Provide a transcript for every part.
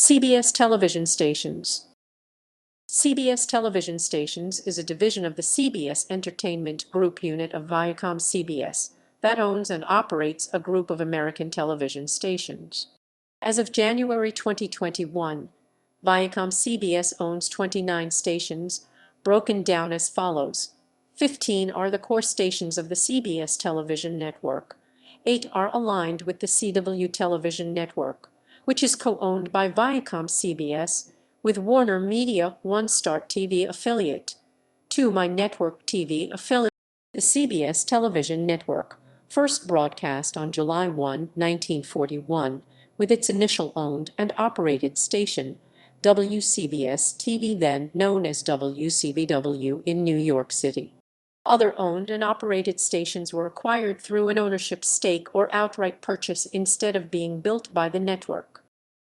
CBS Television Stations. CBS Television Stations is a division of the CBS Entertainment Group unit of Viacom CBS that owns and operates a group of American television stations. As of January 2021, Viacom CBS owns 29 stations, broken down as follows. 15 are the core stations of the CBS Television Network. 8 are aligned with the CW Television Network, which is co-owned by Viacom CBS with Warner Media One Start TV affiliate. 2 My Network TV affiliate. The CBS Television Network first broadcast on July 1, 1941, with its initial owned and operated station, WCBS-TV, then known as WCBW, in New York City. Other owned and operated stations were acquired through an ownership stake or outright purchase instead of being built by the network.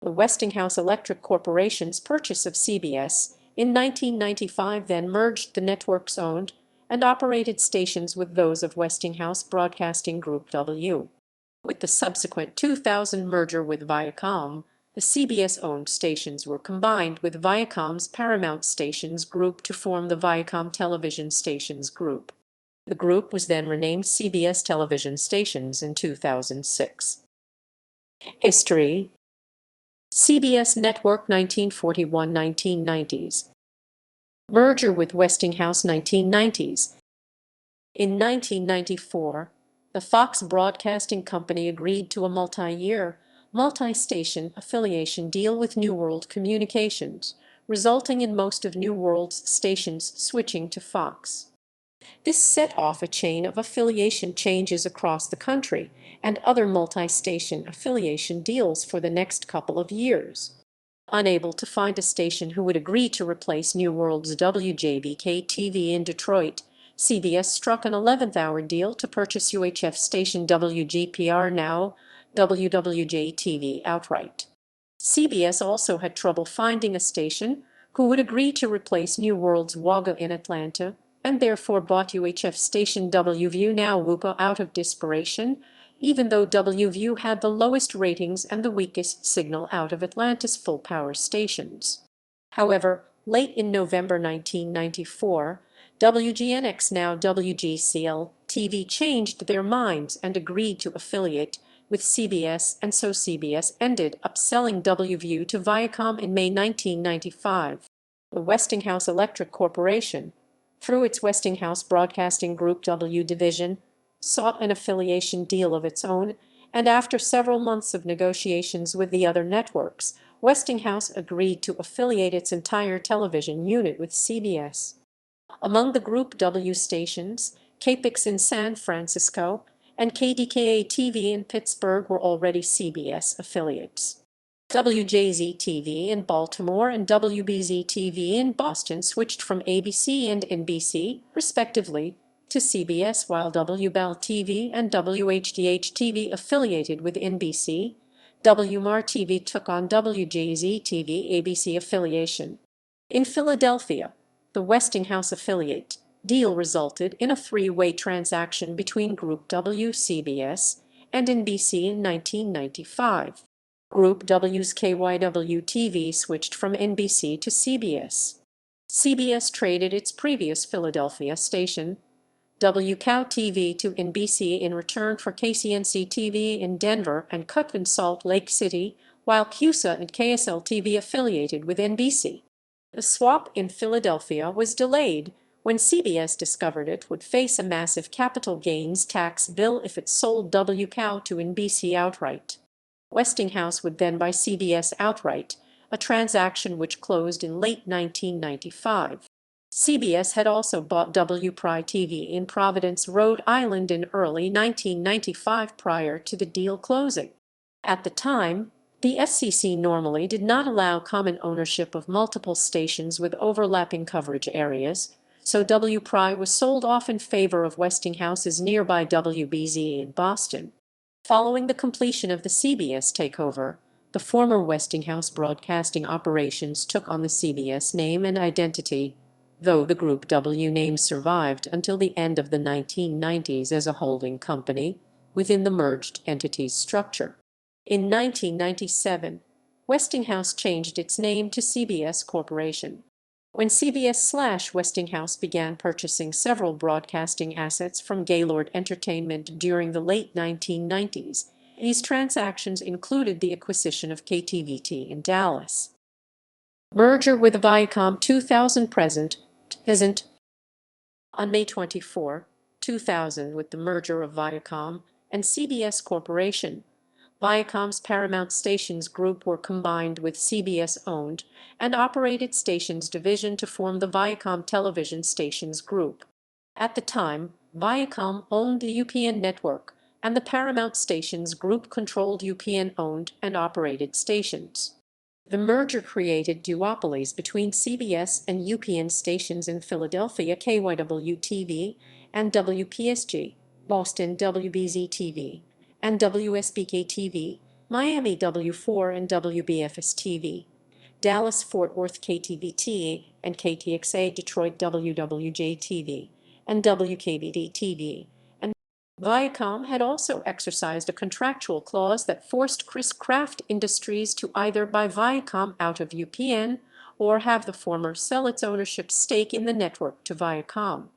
The Westinghouse Electric Corporation's purchase of CBS in 1995 then merged the network's owned and operated stations with those of Westinghouse Broadcasting Group W. With the subsequent 2000 merger with Viacom, the CBS-owned stations were combined with Viacom's Paramount Stations Group to form the Viacom Television Stations Group. The group was then renamed CBS Television Stations in 2006. History. CBS Network 1941–1990s. Merger with Westinghouse 1990s. In 1994, the Fox Broadcasting Company agreed to a multi-year, multi-station affiliation deal with New World Communications, resulting in most of New World's stations switching to Fox. This set off a chain of affiliation changes across the country and other multi-station affiliation deals for the next couple of years. Unable to find a station who would agree to replace New World's WJBK-TV in Detroit, CBS struck an 11th-hour deal to purchase UHF station WGPR, now WWJ-TV, outright. CBS also had trouble finding a station who would agree to replace New World's WAGA in Atlanta, and therefore bought UHF station WView, now WUPA, out of desperation, even though WView had the lowest ratings and the weakest signal out of Atlanta's full-power stations. However, late in November 1994, WGNX, now WGCL-TV, changed their minds and agreed to affiliate with CBS, and so CBS ended up selling WView to Viacom in May 1995. The Westinghouse Electric Corporation, through its Westinghouse Broadcasting Group W division, sought an affiliation deal of its own, and after several months of negotiations with the other networks, Westinghouse agreed to affiliate its entire television unit with CBS. Among the Group W stations, KPIX in San Francisco and KDKA-TV in Pittsburgh were already CBS affiliates. WJZ-TV in Baltimore and WBZ-TV in Boston switched from ABC and NBC, respectively, to CBS, while WBEL-TV and WHDH-TV affiliated with NBC. WMAR-TV took on WJZ-TV ABC affiliation. In Philadelphia, the Westinghouse affiliate deal resulted in a three-way transaction between Group W, CBS, and NBC in 1995. Group W's KYW-TV switched from NBC to CBS. CBS traded its previous Philadelphia station, WCOW-TV, to NBC in return for KCNC-TV in Denver and CUT in Salt Lake City, while CUSA and KSL-TV affiliated with NBC. The swap in Philadelphia was delayed when CBS discovered it would face a massive capital gains tax bill if it sold WCOW to NBC outright. Westinghouse would then buy CBS outright, a transaction which closed in late 1995. CBS had also bought WPRI-TV in Providence, Rhode Island in early 1995 prior to the deal closing. At the time, the FCC normally did not allow common ownership of multiple stations with overlapping coverage areas, so WPRI was sold off in favor of Westinghouse's nearby WBZ in Boston. Following the completion of the CBS takeover, the former Westinghouse Broadcasting operations took on the CBS name and identity, though the Group W name survived until the end of the 1990s as a holding company within the merged entity's structure. In 1997, Westinghouse changed its name to CBS Corporation. When CBS/Westinghouse began purchasing several broadcasting assets from Gaylord Entertainment during the late 1990s, these transactions included the acquisition of KTVT in Dallas. Merger with Viacom 2000 present. On May 24, 2000, with the merger of Viacom and CBS Corporation, Viacom's Paramount Stations Group were combined with CBS-owned and operated stations division to form the Viacom Television Stations Group. At the time, Viacom owned the UPN network, and the Paramount Stations Group controlled UPN-owned and operated stations. The merger created duopolies between CBS and UPN stations in Philadelphia, KYW-TV, and WPSG, Boston, WBZ-TV, and WSBK-TV, Miami, W4 and WBFS-TV, Dallas, Fort Worth, KTVT, and KTXA, Detroit, WWJ-TV, and WKBD-TV. Viacom had also exercised a contractual clause that forced Chris-Craft Industries to either buy Viacom out of UPN or have the former sell its ownership stake in the network to Viacom.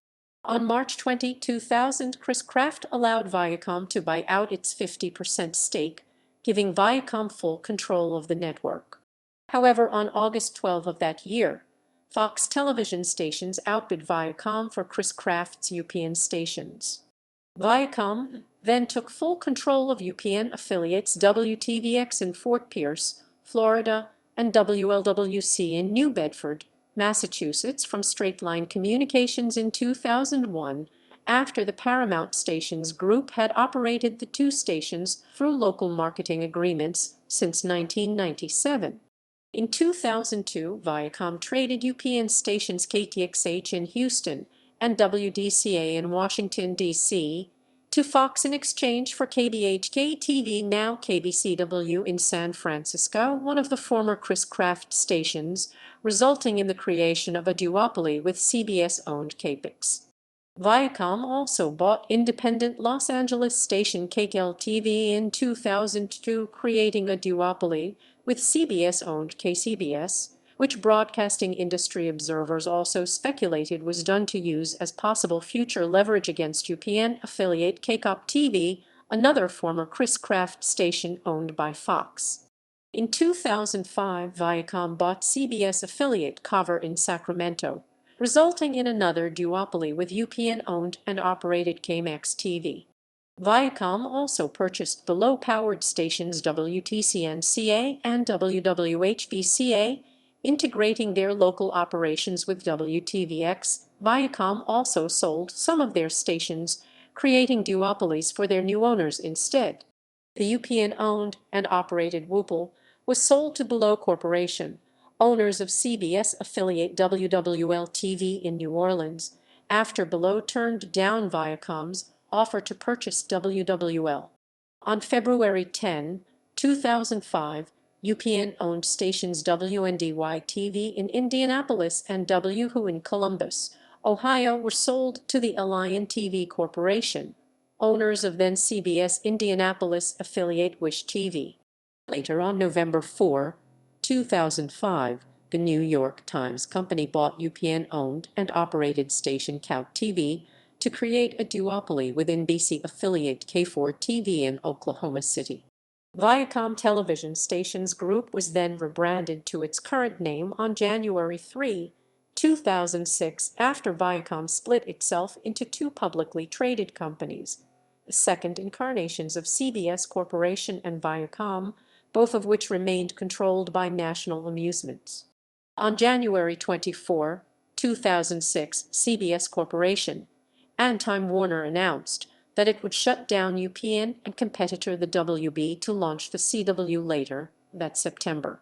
On March 20, 2000, Chris-Craft allowed Viacom to buy out its 50% stake, giving Viacom full control of the network. However, on August 12 of that year, Fox television stations outbid Viacom for Chris-Craft's UPN stations. Viacom then took full control of UPN affiliates WTVX in Fort Pierce, Florida, and WLWC in New Bedford, Massachusetts from Straight Line Communications in 2001, after the Paramount Stations Group had operated the two stations through local marketing agreements since 1997. In 2002, Viacom traded UPN stations KTXH in Houston and WDCA in Washington, D.C., to Fox in exchange for KBHK-TV, now KBCW, in San Francisco, one of the former Chris-Craft stations, resulting in the creation of a duopoly with CBS-owned KPIX. Viacom also bought independent Los Angeles station KKL-TV in 2002, creating a duopoly with CBS-owned KCBS, which broadcasting industry observers also speculated was done to use as possible future leverage against UPN affiliate KCOP-TV, another former Chris-Craft station owned by Fox. In 2005, Viacom bought CBS affiliate Cover in Sacramento, resulting in another duopoly with UPN-owned and operated KMAX-TV. Viacom also purchased the low-powered stations WTCN-CA and WWHB-CA, integrating their local operations with WTVX. Viacom also sold some of their stations, creating duopolies for their new owners instead. The UPN-owned and operated WUPL was sold to Below Corporation, owners of CBS affiliate WWL-TV in New Orleans, after Below turned down Viacom's offer to purchase WWL. On February 10, 2005, UPN-owned stations WNDY-TV in Indianapolis and WHU in Columbus, Ohio, were sold to the Alliant TV Corporation, owners of then CBS Indianapolis affiliate Wish TV. Later, on November 4, 2005, the New York Times Company bought UPN-owned and operated station Count TV to create a duopoly with NBC affiliate K4 TV in Oklahoma City. Viacom Television Stations Group was then rebranded to its current name on January 3, 2006, after Viacom split itself into two publicly traded companies, the second incarnations of CBS Corporation and Viacom, both of which remained controlled by National Amusements. On January 24, 2006, CBS Corporation and Time Warner announced that it would shut down UPN and competitor the WB to launch the CW later that September.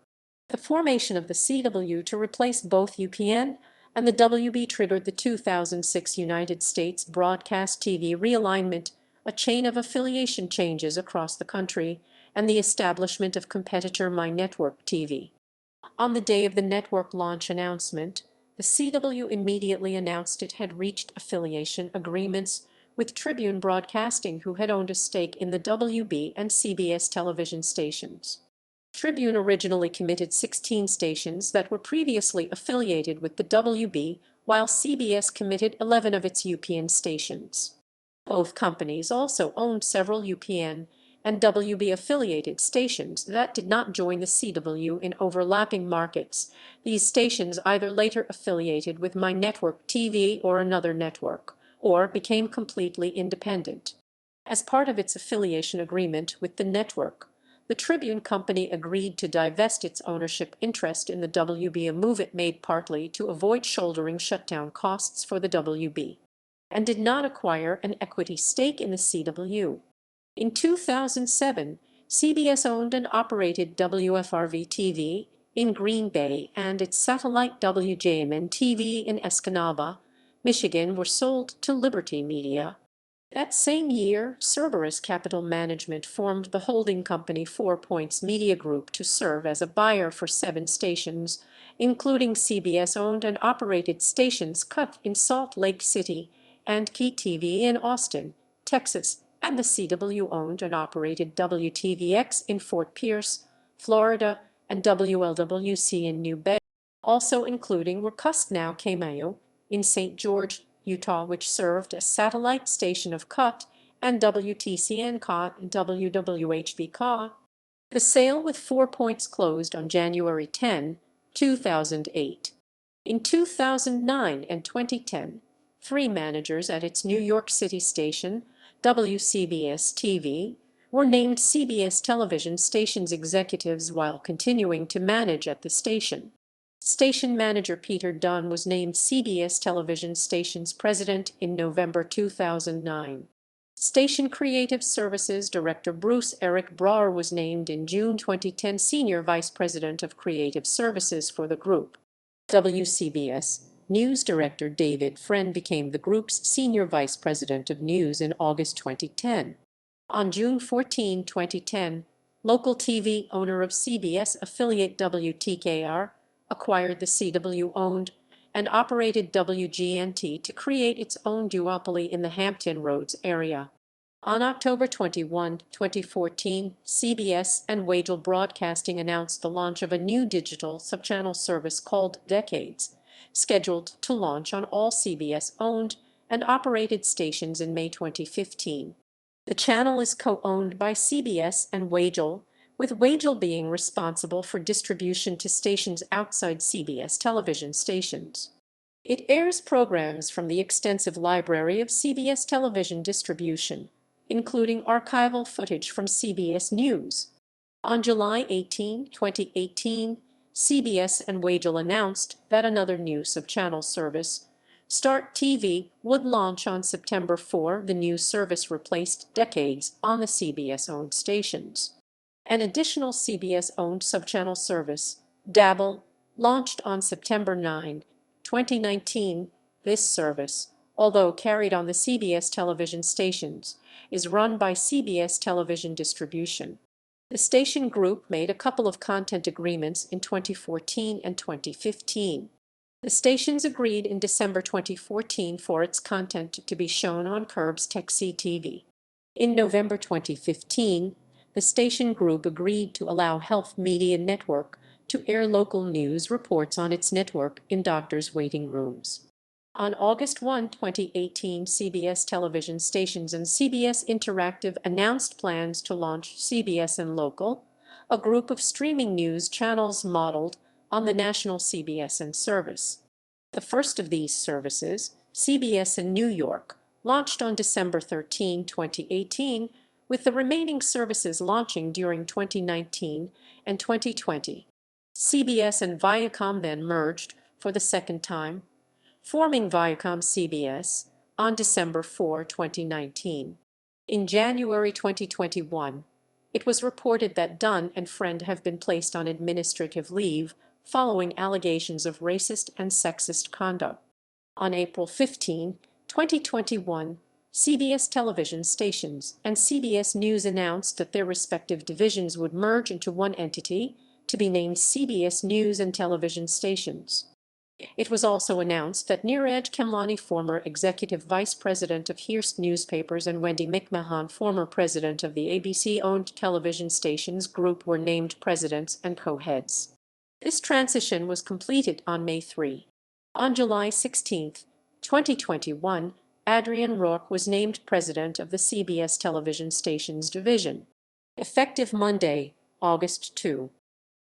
The formation of the CW to replace both UPN and the WB triggered the 2006 United States Broadcast TV realignment, a chain of affiliation changes across the country, and the establishment of competitor My Network TV. On the day of the network launch announcement, the CW immediately announced it had reached affiliation agreements with Tribune Broadcasting, who had owned a stake in the WB and CBS television stations. Tribune originally committed 16 stations that were previously affiliated with the WB, while CBS committed 11 of its UPN stations. Both companies also owned several UPN and WB-affiliated stations that did not join the CW in overlapping markets. These stations either later affiliated with My Network TV or another network, or became completely independent. As part of its affiliation agreement with the network, the Tribune Company agreed to divest its ownership interest in the WB, a move it made partly to avoid shouldering shutdown costs for the WB, and did not acquire an equity stake in the CW. In 2007, CBS owned and operated WFRV-TV in Green Bay and its satellite WJMN-TV in Escanaba, Michigan were sold to Liberty Media. That same year, Cerberus Capital Management formed the holding company 4 Points Media Group to serve as a buyer for 7 stations, including CBS-owned and operated stations cut in Salt Lake City and Key TV in Austin, Texas, and the CW-owned and operated WTVX in Fort Pierce, Florida, and WLWC in New Bedford, also including Now Kamayo in St. George, Utah, which served as satellite station of CUT, and WTCN CUT and WWHB CUT. The sale with 4 Points closed on January 10, 2008. In 2009 and 2010, 3 managers at its New York City station, WCBS-TV, were named CBS Television Stations executives while continuing to manage at the station. Station manager Peter Dunn was named CBS Television Stations president in November 2009. Station Creative Services Director Bruce Eric Brower was named in June 2010 Senior Vice President of Creative Services for the group. WCBS News Director David Friend became the group's Senior Vice President of News in August 2010. On June 14, 2010, local TV owner of CBS affiliate WTKR acquired the CW-owned and operated WGNT to create its own duopoly in the Hampton Roads area. On October 21, 2014, CBS and Westinghouse Broadcasting announced the launch of a new digital subchannel service called Decades, scheduled to launch on all CBS-owned and operated stations in May 2015. The channel is co-owned by CBS and Westinghouse, with Westinghouse being responsible for distribution to stations outside CBS television stations. It airs programs from the extensive library of CBS television distribution, including archival footage from CBS News. On July 18, 2018, CBS and Westinghouse announced that another new subchannel service, Start TV, would launch on September 4. The new service replaced Decades on the CBS-owned stations. An additional CBS-owned subchannel service, Dabble, launched on September 9, 2019. This service, although carried on the CBS television stations, is run by CBS Television Distribution. The station group made a couple of content agreements in 2014 and 2015. The stations agreed in December 2014 for its content to be shown on Curb's Texi TV. In November 2015, the station group agreed to allow Health Media Network to air local news reports on its network in doctors' waiting rooms. On August 1, 2018, CBS Television Stations and CBS Interactive announced plans to launch CBS and Local, a group of streaming news channels modeled on the national CBS service. The first of these services, CBS in New York, launched on December 13, 2018, with the remaining services launching during 2019 and 2020. CBS and Viacom then merged for the second time, forming Viacom CBS on December 4, 2019. In January 2021, it was reported that Dunn and Friend have been placed on administrative leave following allegations of racist and sexist conduct. On April 15, 2021, CBS television stations and CBS News announced that their respective divisions would merge into one entity to be named CBS News and Television Stations. It was also announced that Neeraj Kemlani, former executive vice president of Hearst Newspapers, and Wendy McMahon, former president of the ABC-owned Television Stations Group, were named presidents and co-heads. This transition was completed on May 3. On July 16, 2021, Adrian Rourke was named president of the CBS Television Stations Division. Effective Monday, August 2.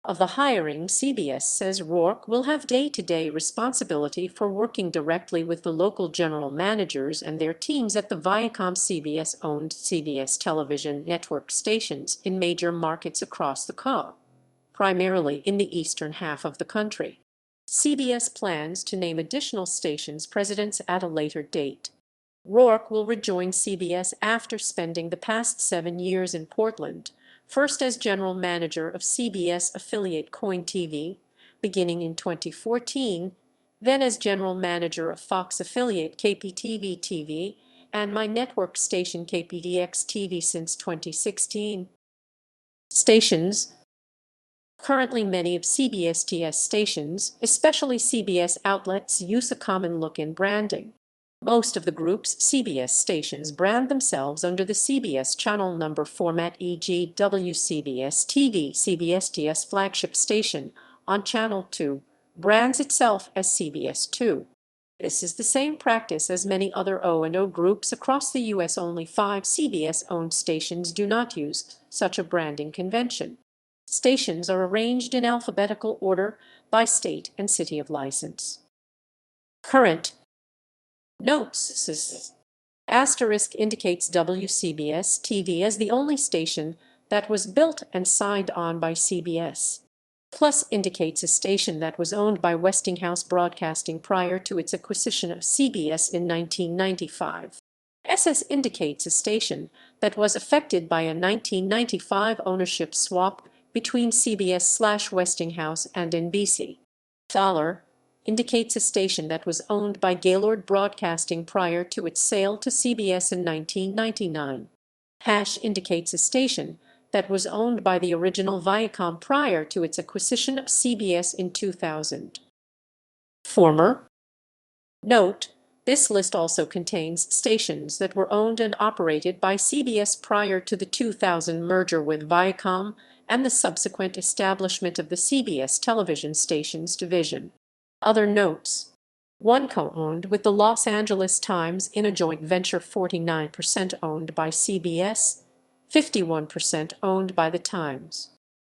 Of the hiring, CBS says Rourke will have day-to-day responsibility for working directly with the local general managers and their teams at the Viacom CBS-owned CBS Television Network stations in major markets across the country, primarily in the eastern half of the country. CBS plans to name additional stations presidents at a later date. Rourke will rejoin CBS after spending the past 7 years in Portland, first as general manager of CBS affiliate Coin TV, beginning in 2014, then as general manager of Fox affiliate KPTV-TV and My Network station KPDX-TV since 2016. Stations. Currently, many of CBS-TS stations, especially CBS outlets, use a common look in branding. Most of the group's CBS stations brand themselves under the CBS channel number format, e.g. WCBS-TV, CBS-TS flagship station, on Channel 2, brands itself as CBS 2. This is the same practice as many other O&O groups across the U.S. Only 5 CBS-owned stations do not use such a branding convention. Stations are arranged in alphabetical order by state and city of license. Current notes. Asterisk indicates WCBS-TV as the only station that was built and signed on by CBS. Plus indicates a station that was owned by Westinghouse Broadcasting prior to its acquisition of CBS in 1995. SS indicates a station that was affected by a 1995 ownership swap between CBS/Westinghouse and NBC. Dollar indicates a station that was owned by Gaylord Broadcasting prior to its sale to CBS in 1999. Hash indicates a station that was owned by the original Viacom prior to its acquisition of CBS in 2000. Former. Note: this list also contains stations that were owned and operated by CBS prior to the 2000 merger with Viacom and the subsequent establishment of the CBS Television Stations Division. Other notes: 1 co-owned with the Los Angeles Times in a joint venture, 49% owned by CBS, 51% owned by the Times.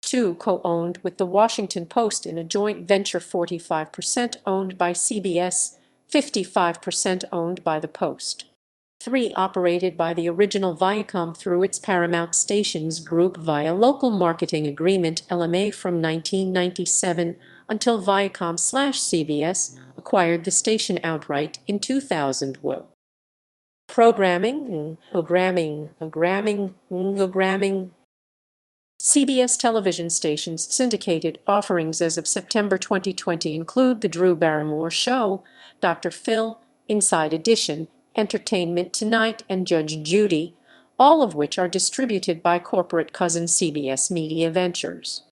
2 co-owned with the Washington Post in a joint venture, 45% owned by CBS, 55% owned by the Post. 3 operated by the original Viacom through its Paramount Stations Group via Local Marketing Agreement (LMA) from 1997 until Viacom/CBS acquired the station outright in 2000. Programming. CBS television stations' syndicated offerings as of September 2020 include The Drew Barrymore Show, Dr. Phil, Inside Edition, Entertainment Tonight, and Judge Judy, all of which are distributed by corporate cousin CBS Media Ventures.